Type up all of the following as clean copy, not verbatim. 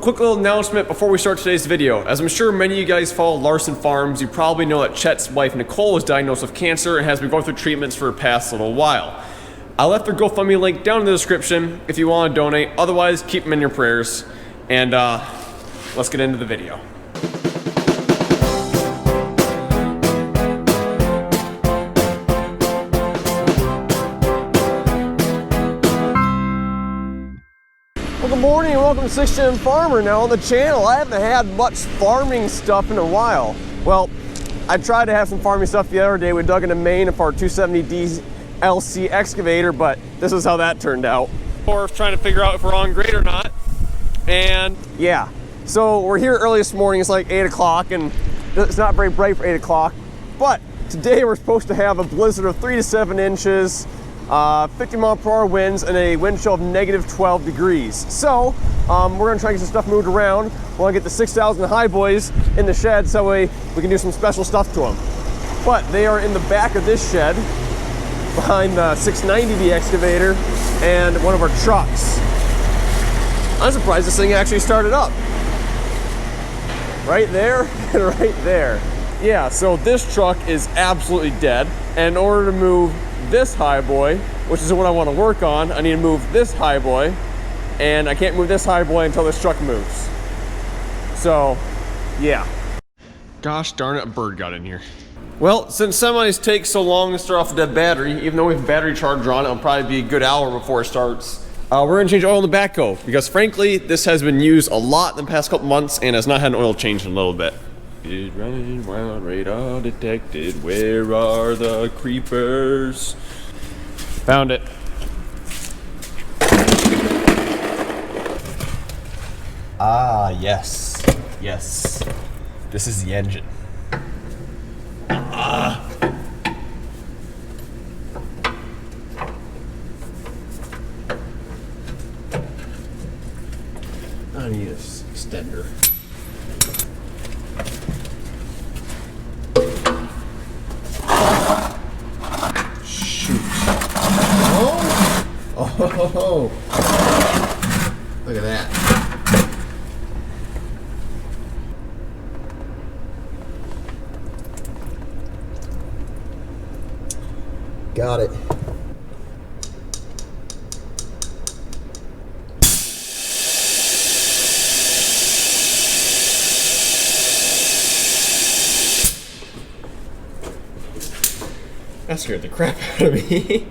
A quick little announcement before we start today's video. As I'm sure many of you guys follow Larson Farms, you probably know that Chet's wife Nicole was diagnosed with cancer and has been going through treatments for the past little while. I left their GoFundMe link down in the description if you want to donate. Otherwise, keep them in your prayers. And let's get into the video. Well, good morning and welcome to 6th Gen Farmer. Now on the channel, I haven't had much farming stuff in a while. Well, I tried to have some farming stuff the other day. We dug into main for our 270D LC excavator, but this is how that turned out. Or trying to figure out if we're on grade or not. And yeah, so we're here early this morning. It's like 8 o'clock and it's not very bright for 8 o'clock. But today we're supposed to have a blizzard of 3 to 7 inches. 50-mile-per-hour winds and a wind chill of negative 12 degrees. So we're gonna try and get some stuff moved around. We wanna get the 6,000 high boys in the shed so we can do some special stuff to them. But they are in the back of this shed behind the 690D excavator and one of our trucks. I'm surprised this thing actually started up. Right there and right there. Yeah, so this truck is absolutely dead. And in order to move this high boy, which is what I want to work on, I need to move this high boy, and I can't move this high boy until this truck moves. So, yeah. Gosh darn it, a bird got in here. Well, since semis take so long to start off the dead battery, even though we have a battery charger on it, it'll probably be a good hour before it starts. We're gonna change oil in the Batco, because frankly, this has been used a lot in the past couple months and has not had an oil change in a little bit. It's running wild, radar detected. Where are the creepers? Found it. Ah, yes. Yes. This is the engine. I need a extender. Oh, look at that. Got it. That scared the crap out of me.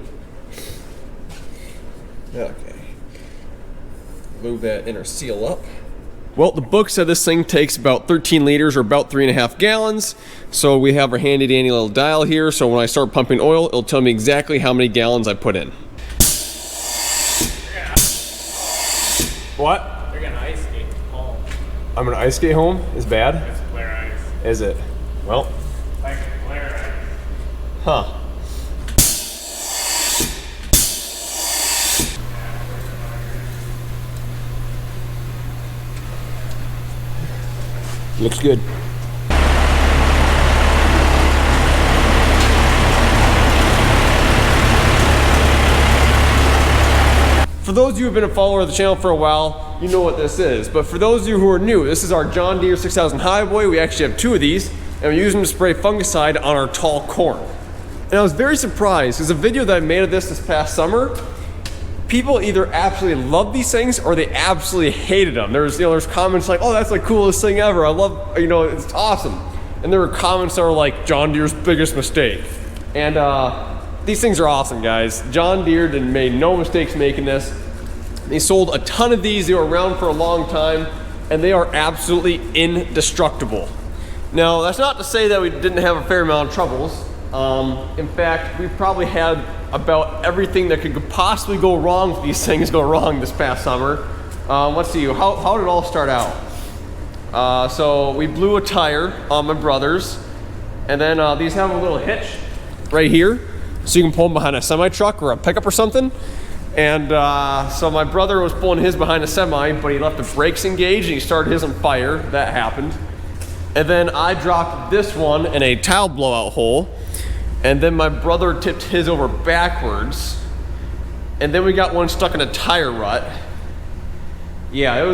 Okay, move that inner seal up. Well, the book said this thing takes about 13 liters or about 3.5 gallons. So we have our handy dandy little dial here. So when I start pumping oil, it'll tell me exactly how many gallons I put in. What? You're gonna ice skate home. I'm gonna ice skate home? Is bad? It's glare ice. Is it? Well. Like glare ice. Huh. Looks good. For those of you who have been a follower of the channel for a while, you know what this is. But for those of you who are new, this is our John Deere 6000 High Boy. We actually have 2 of these, and we use them to spray fungicide on our tall corn. And I was very surprised because the video that I made of this past summer, people either absolutely love these things or they absolutely hated them. There's comments like, oh, that's the coolest thing ever. I love, it's awesome. And there were comments that were like, John Deere's biggest mistake. And these things are awesome, guys. John Deere made no mistakes making this. They sold a ton of these. They were around for a long time, and they are absolutely indestructible. Now, that's not to say that we didn't have a fair amount of troubles. In fact, we probably had about everything that could possibly go wrong if these things go wrong this past summer. Let's see, how did it all start out? So we blew a tire on my brother's, and then these have a little hitch right here, so you can pull them behind a semi-truck or a pickup or something. And so my brother was pulling his behind a semi, but he left the brakes engaged and he started his on fire. That happened. And then I dropped this one in a tile blowout hole. And then my brother tipped his over backwards. And then we got one stuck in a tire rut. Yeah, it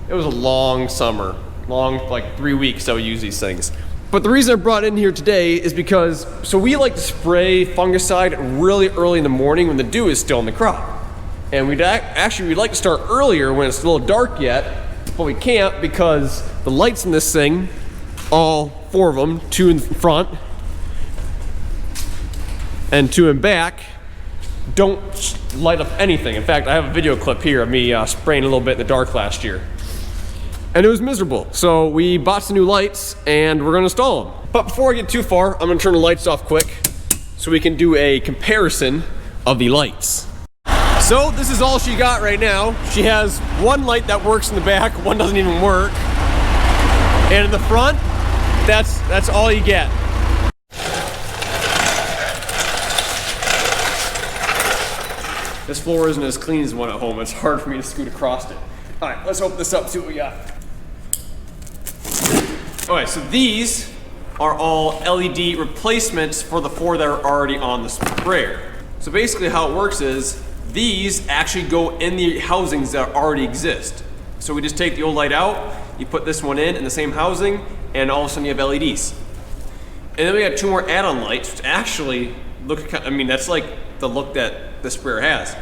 It was a long summer, long, like 3 weeks I would use these things. But the reason I brought it in here today is because, so we like to spray fungicide really early in the morning when the dew is still in the crop. And we'd like to start earlier when it's a little dark yet, but we can't because the lights in this thing, all 4 of them, 2 in front and 2 in back, don't light up anything. In fact, I have a video clip here of me spraying a little bit in the dark last year. And it was miserable. So we bought some new lights and we're gonna install them. But before I get too far, I'm gonna turn the lights off quick so we can do a comparison of the lights. So this is all she got right now. She has 1 light that works in the back, 1 doesn't even work. And in the front, that's all you get. This floor isn't as clean as one at home. It's hard for me to scoot across it. All right, let's open this up, see what we got. All right, so these are all LED replacements for the 4 that are already on the sprayer. So basically how it works is these actually go in the housings that already exist. So we just take the old light out, you put this one in the same housing, and all of a sudden you have LEDs. And then we got 2 more add-on lights, which actually look, I mean, that's like the look that the sprayer has.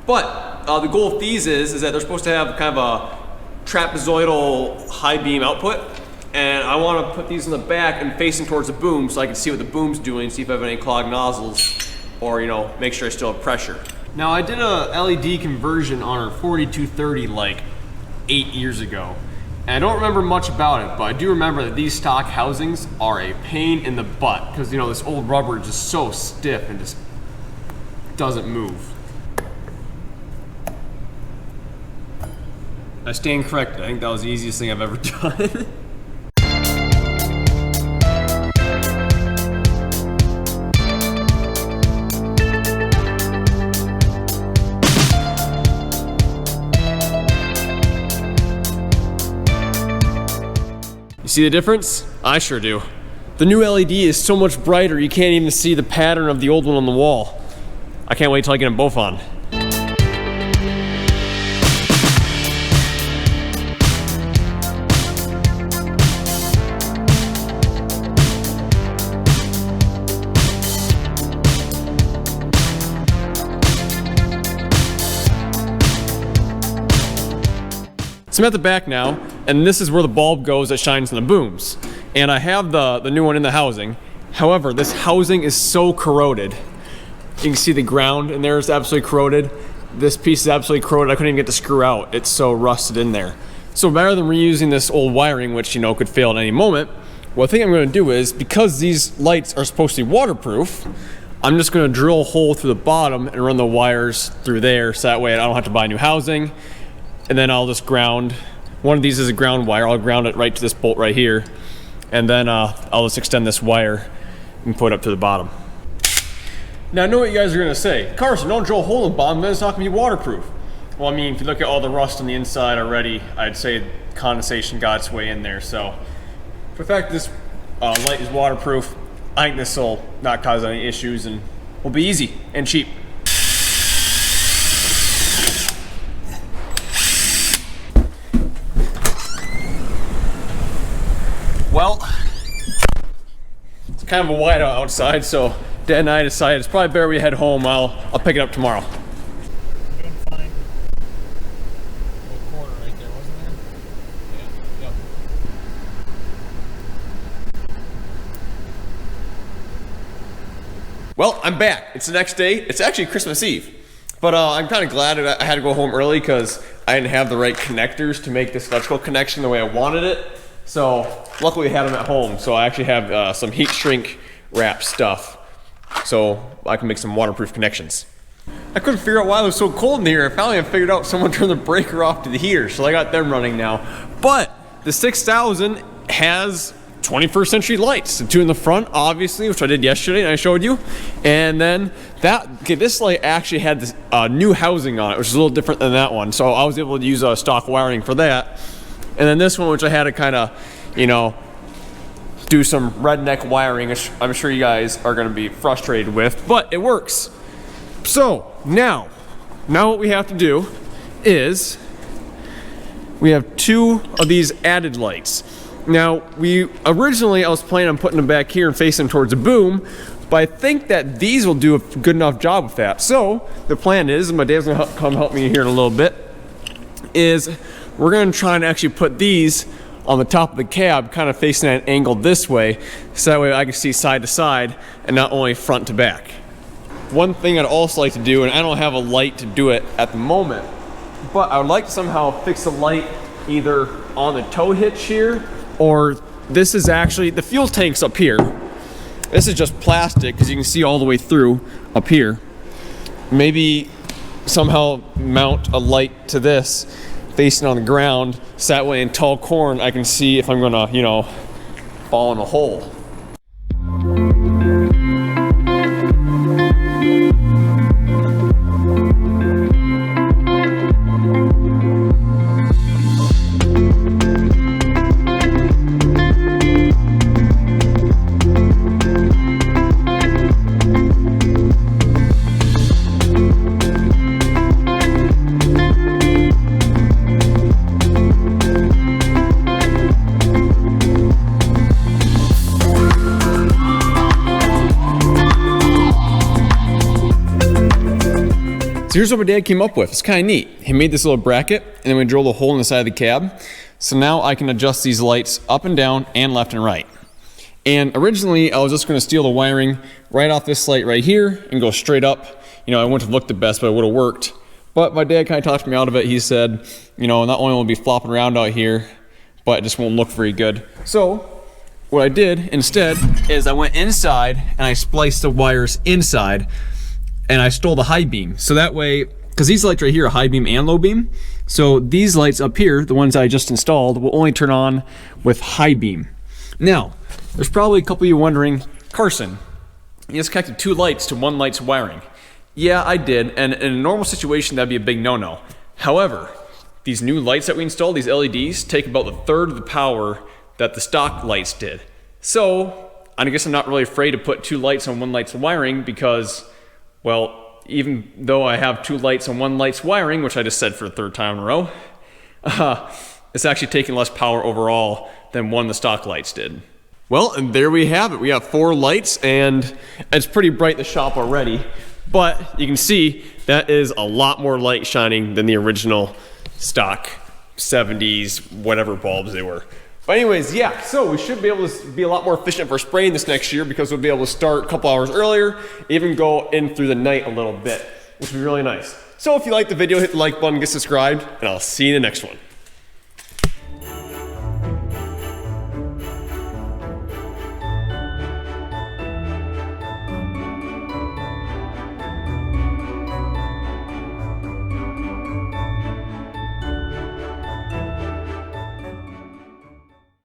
But the goal of these is that they're supposed to have kind of a trapezoidal high beam output. And I want to put these in the back and facing towards the boom so I can see what the boom's doing, see if I have any clogged nozzles, or make sure I still have pressure. Now I did a LED conversion on our 4230 like 8 years ago. And I don't remember much about it, but I do remember that these stock housings are a pain in the butt because this old rubber is just so stiff and just doesn't move. I stand corrected. I think that was the easiest thing I've ever done. You see the difference? I sure do. The new LED is so much brighter you can't even see the pattern of the old one on the wall. I can't wait till I get them both on. So I'm at the back now, and this is where the bulb goes that shines in the booms. And I have the new one in the housing. However, this housing is so corroded. You can see the ground in there is absolutely corroded. This piece is absolutely corroded. I couldn't even get the screw out. It's so rusted in there. So rather than reusing this old wiring, which could fail at any moment, what I think I'm gonna do is, because these lights are supposed to be waterproof, I'm just gonna drill a hole through the bottom and run the wires through there so that way I don't have to buy new housing. And then I'll just ground, one of these is a ground wire, I'll ground it right to this bolt right here. And then I'll just extend this wire and put it up to the bottom. Now I know what you guys are gonna say. Carson, don't drill a hole in the bottom, then it's not gonna be waterproof. Well, I mean, if you look at all the rust on the inside already, I'd say condensation got its way in there. So for the fact that this light is waterproof, I think this will not cause any issues and will be easy and cheap. Well, it's kind of a whiteout outside, so Dad and I decided it's probably better we head home. I'll pick it up tomorrow. Doing fine. Little corner right there, wasn't there? Yeah. Yep. Well, I'm back. It's the next day. It's actually Christmas Eve. But I'm kind of glad that I had to go home early because I didn't have the right connectors to make this electrical connection the way I wanted it. So luckily I had them at home. So I actually have some heat shrink wrap stuff so I can make some waterproof connections. I couldn't figure out why it was so cold in here. Finally I figured out someone turned the breaker off to the heater, so I got them running now. But the 6000 has 21st century lights. The 2 in the front, obviously, which I did yesterday and I showed you. And then this light actually had this new housing on it, which is a little different than that one. So I was able to use stock wiring for that. And then this one, which I had to kind of, do some redneck wiring, which I'm sure you guys are going to be frustrated with, but it works. So now what we have to do is we have 2 of these added lights. Now, I was planning on putting them back here and facing towards the boom, but I think that these will do a good enough job with that. So the plan is, and my dad's gonna come help me here in a little bit, is we're gonna try and actually put these on the top of the cab, kind of facing at an angle this way, so that way I can see side to side and not only front to back. One thing I'd also like to do, and I don't have a light to do it at the moment, but I would like to somehow fix a light either on the tow hitch here, or this is actually, the fuel tank's up here. This is just plastic, because you can see all the way through up here. Maybe somehow mount a light to this facing on the ground, so that way in tall corn I can see if I'm gonna, you know, fall in a hole. So here's what my dad came up with. It's kind of neat. He made this little bracket, and then we drilled a hole in the side of the cab. So now I can adjust these lights up and down and left and right. And originally I was just going to steal the wiring right off this light right here and go straight up. You know, I wouldn't have looked the best, but it would have worked. But my dad kind of talked me out of it. He said, you know, not only will it be flopping around out here, but it just won't look very good. So what I did instead is I went inside and I spliced the wires inside, and I stole the high beam. So that way, because these lights right here are high beam and low beam, so these lights up here, the ones I just installed, will only turn on with high beam. Now, there's probably a couple of you wondering, Carson, you just connected 2 lights to 1 light's wiring. Yeah, I did, and in a normal situation, that'd be a big no-no. However, these new lights that we installed, these LEDs, take about 1/3 of the power that the stock lights did. So, I guess I'm not really afraid to put 2 lights on 1 light's wiring because, well, even though I have 2 lights on 1 light's wiring, which I just said for the 3rd time in a row, it's actually taking less power overall than 1 the stock lights did. Well, and there we have it. We have 4 lights, and it's pretty bright in the shop already, but you can see that is a lot more light shining than the original stock 70s, whatever bulbs they were. But anyways, yeah, so we should be able to be a lot more efficient for spraying this next year because we'll be able to start a couple hours earlier, even go in through the night a little bit, which would be really nice. So if you liked the video, hit the like button, get subscribed, and I'll see you in the next one.